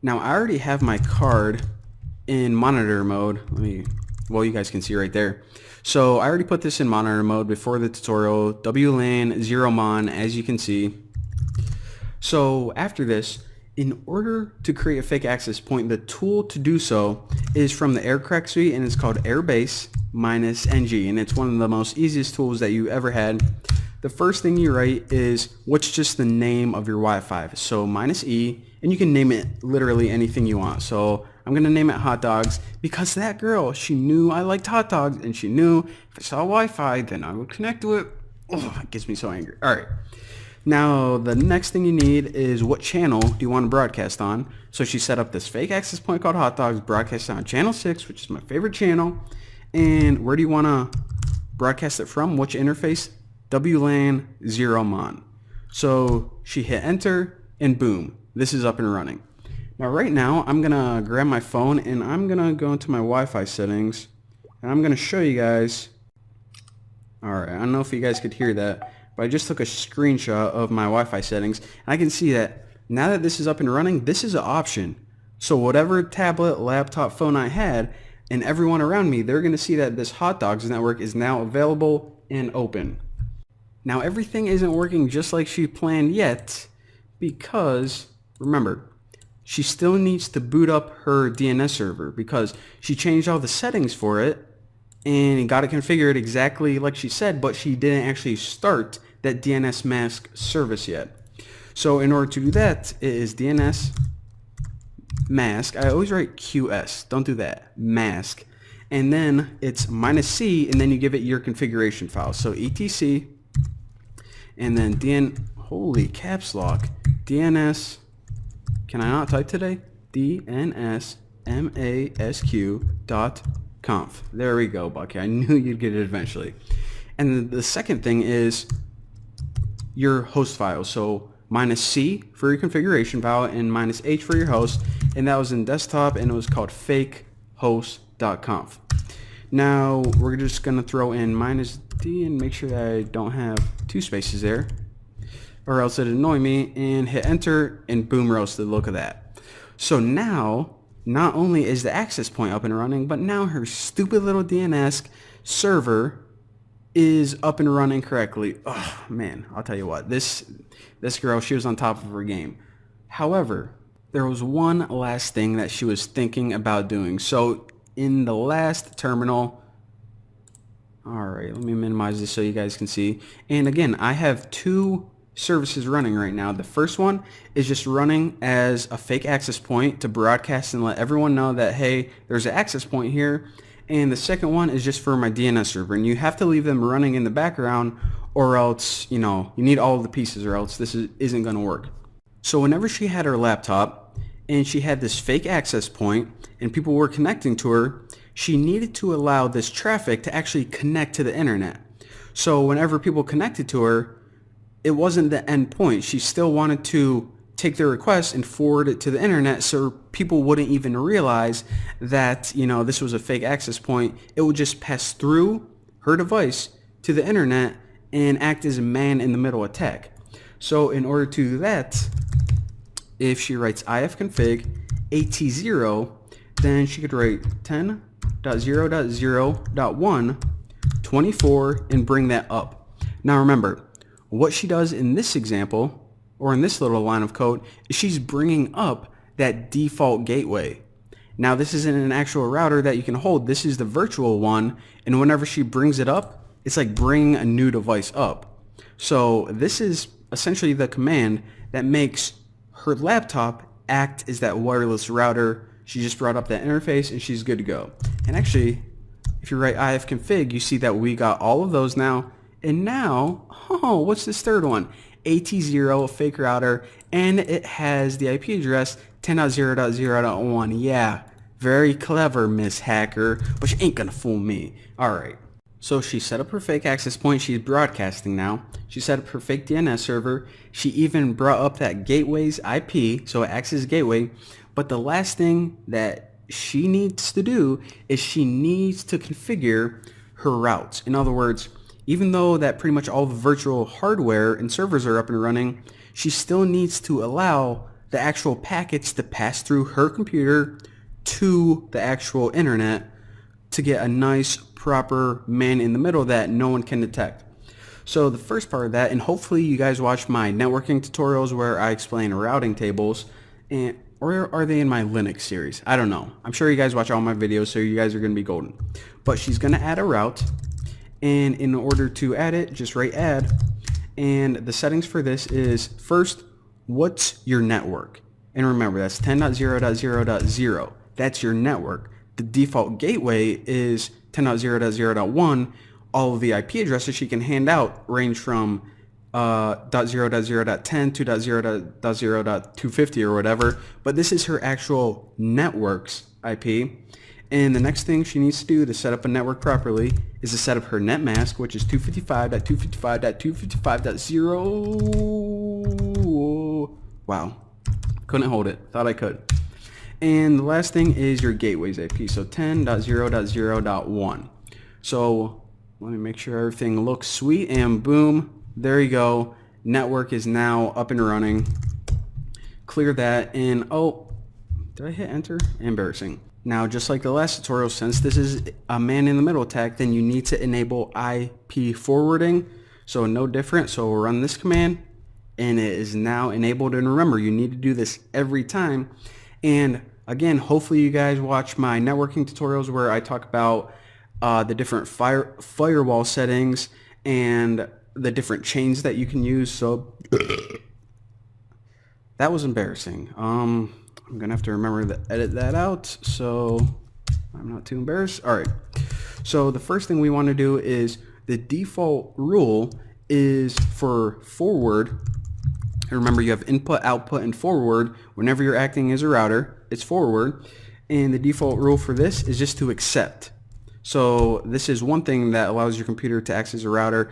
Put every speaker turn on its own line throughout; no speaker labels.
Now I already have my card in monitor mode. Well, you guys can see right there. So I already put this in monitor mode before the tutorial, WLAN 0 mon, as you can see. So after this, in order to create a fake access point, the tool to do so is from the aircrack suite, and it's called airbase -ng, and it's one of the most easiest tools that you ever had. The first thing you write is what's just the name of your Wi-Fi. So -e, and you can name it literally anything you want. So I'm gonna name it hot dogs because that girl, she knew I liked hot dogs, and she knew if I saw Wi-Fi, then I would connect to it. Oh, it gets me so angry. All right. Now, the next thing you need is what channel do you want to broadcast on. So she set up this fake access point called Hot Dogs, broadcast on channel 6, which is my favorite channel. And where do you want to broadcast it from? Which interface? WLAN 0 mon. So she hit enter, and boom, this is up and running. Now, right now, I'm going to grab my phone, and I'm going to go into my Wi-Fi settings, and I'm going to show you guys. All right, I don't know if you guys could hear that, but I just took a screenshot of my Wi-Fi settings, and I can see that now that this is up and running, this is an option. So whatever tablet, laptop, phone I had, and everyone around me, they're going to see that this Hot Dogs network is now available and open. Now everything isn't working just like she planned yet, because remember, she still needs to boot up her DNS server because she changed all the settings for it and got it configured exactly like she said, but she didn't actually start that DNS mask service yet. So in order to do that, it is DNS mask. I always write QS. Don't do that. Mask. And then it's -c, and then you give it your configuration file. So etc, and then holy caps lock, DNS, can I not type today? DNSMASQ.conf. There we go, Bucky. I knew you'd get it eventually. And the second thing is your host file. So -c for your configuration file and -h for your host. And that was in desktop, and it was called fakehost.conf. Now we're just going to throw in -d and make sure that I don't have two spaces there, or else it'd annoy me, and hit enter, and boom, roasted. Look at that. So now, not only is the access point up and running, but now her stupid little DNS server is up and running correctly. Oh man, I'll tell you what, this girl, she was on top of her game. However, there was one last thing that she was thinking about doing. So in the last terminal, alright, let me minimize this so you guys can see. And again, I have two services running right now. The first one is just running as a fake access point to broadcast and let everyone know that, hey, there's an access point here. And the second one is just for my DNS server, and you have to leave them running in the background, or else, you know, you need all of the pieces, or else this isn't going to work. So whenever she had her laptop and she had this fake access point and people were connecting to her, she needed to allow this traffic to actually connect to the internet. So whenever people connected to her, it wasn't the end point. She still wanted to take their request and forward it to the internet, so people wouldn't even realize that, you know, this was a fake access point. It would just pass through her device to the internet and act as a man-in-the-middle attack. So in order to do that, if she writes ifconfig at0, then she could write 10.0.0.1 24 and bring that up. Now remember, what she does in this example, or in this little line of code, is she's bringing up that default gateway. Now this isn't an actual router that you can hold. This is the virtual one, and whenever she brings it up, it's like bringing a new device up. So this is essentially the command that makes her laptop act as that wireless router. She just brought up that interface, and she's good to go. And actually, if you write ifconfig, you see that we got all of those now. And now, oh, what's this third one? AT0, fake router, and it has the IP address 10.0.0.1. Yeah, very clever, Miss Hacker, but you ain't gonna fool me. Alright, so she set up her fake access point. She's broadcasting now. She set up her fake DNS server. She even brought up that gateway's IP, so it acts as a gateway. But the last thing that she needs to do is she needs to configure her routes. In other words, even though that pretty much all the virtual hardware and servers are up and running, she still needs to allow the actual packets to pass through her computer to the actual internet to get a nice proper man in the middle that no one can detect. So the first part of that, and hopefully you guys watch my networking tutorials where I explain routing tables, or are they in my Linux series? I don't know. I'm sure you guys watch all my videos, so you guys are going to be golden. But she's going to add a route, and in order to add it, just write add. And the settings for this is, first, what's your network? And remember, that's 10.0.0.0. That's your network. The default gateway is 10.0.0.1. All of the IP addresses she can hand out range from .0.0.10 to .0.0.250 or whatever, but this is her actual network's IP. And the next thing she needs to do to set up a network properly is to set up her net mask, which is 255.255.255.0. Wow, couldn't hold it, thought I could. And the last thing is your gateway's IP, so 10.0.0.1. So let me make sure everything looks sweet, and boom, there you go. Network is now up and running. Clear that, and oh, did I hit enter? Embarrassing. Now, just like the last tutorial, since this is a man-in-the-middle attack, then you need to enable IP forwarding. So no different. So we'll run this command, and it is now enabled. And remember, you need to do this every time. And again, hopefully you guys watch my networking tutorials where I talk about the different firewall settings and the different chains that you can use. So that was embarrassing. I'm gonna have to remember to edit that out so I'm not too embarrassed. All right, so the first thing we want to do is the default rule is for forward. And remember, you have input, output, and forward. Whenever you're acting as a router, it's forward, and the default rule for this is just to accept. So this is one thing that allows your computer to act as a router.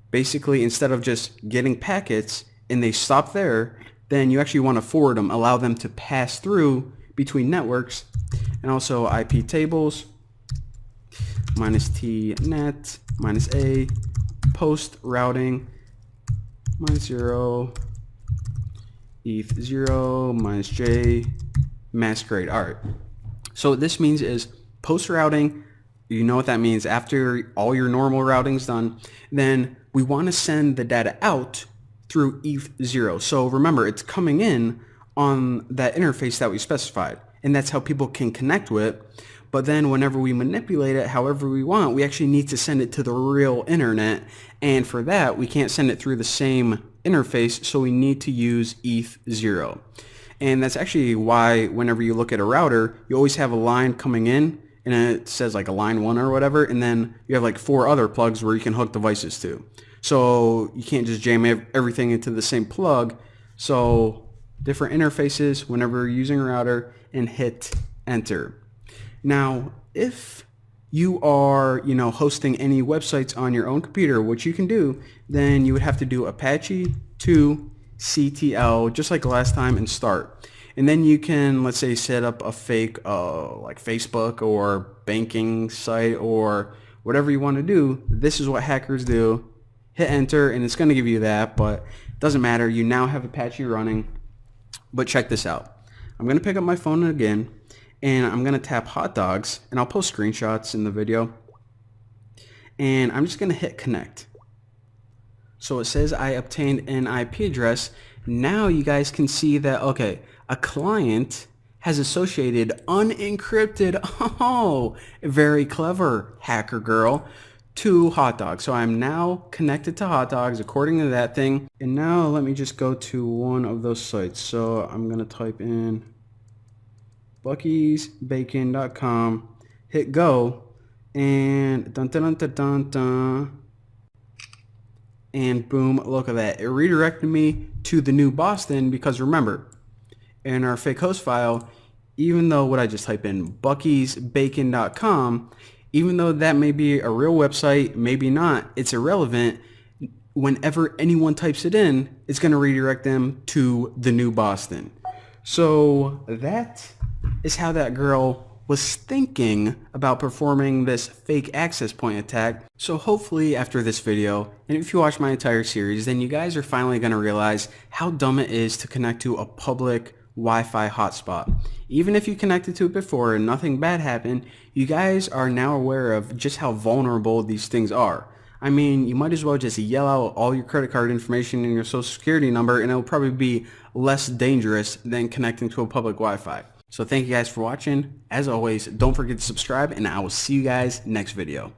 Basically, instead of just getting packets and they stop there, then you actually want to forward them, allow them to pass through between networks. And also IP tables, -t net, -a, post routing, -0, ETH0, -j, masquerade. All right. So what this means is post routing, you know what that means. After all your normal routing's done, then we want to send the data out through ETH0. So remember, it's coming in on that interface that we specified, and that's how people can connect with it. But then whenever we manipulate it however we want, we actually need to send it to the real internet, and for that we can't send it through the same interface, so we need to use ETH0. And that's actually why whenever you look at a router, you always have a line coming in and it says like a line 1 or whatever, and then you have like 4 other plugs where you can hook devices to. So you can't just jam everything into the same plug. So different interfaces whenever you're using a router, and hit enter. Now, if you are, hosting any websites on your own computer, which you can do, then you would have to do Apache 2 CTL just like last time and start. And then you can, let's say, set up a fake like Facebook or banking site or whatever you want to do. This is what hackers do. Hit enter and it's going to give you that, but it doesn't matter. You now have Apache running. But check this out. I'm going to pick up my phone again, and I'm going to tap hot dogs, and I'll post screenshots in the video. And I'm just going to hit connect. So it says I obtained an IP address. Now you guys can see that, okay, a client has associated unencrypted, oh, very clever, hacker girl, to hot dogs. So I'm now connected to hot dogs according to that thing. And now let me just go to one of those sites. So I'm going to type in buckysbacon.com, hit go, and dun dun dun dun dun dun. And boom, look at that. It redirected me to the new Boston because remember, in our fake host file, even though what I just type in, buckysbacon.com, even though that may be a real website, maybe not, it's irrelevant. Whenever anyone types it in, it's going to redirect them to the new Boston. So that is how that girl was thinking about performing this fake access point attack. So hopefully after this video, and if you watch my entire series, then you guys are finally going to realize how dumb it is to connect to a public Wi-Fi hotspot. Even if you connected to it before and nothing bad happened, you guys are now aware of just how vulnerable these things are. I mean, you might as well just yell out all your credit card information and your social security number, and it'll probably be less dangerous than connecting to a public Wi-Fi. So thank you guys for watching. As always, don't forget to subscribe, and I will see you guys next video.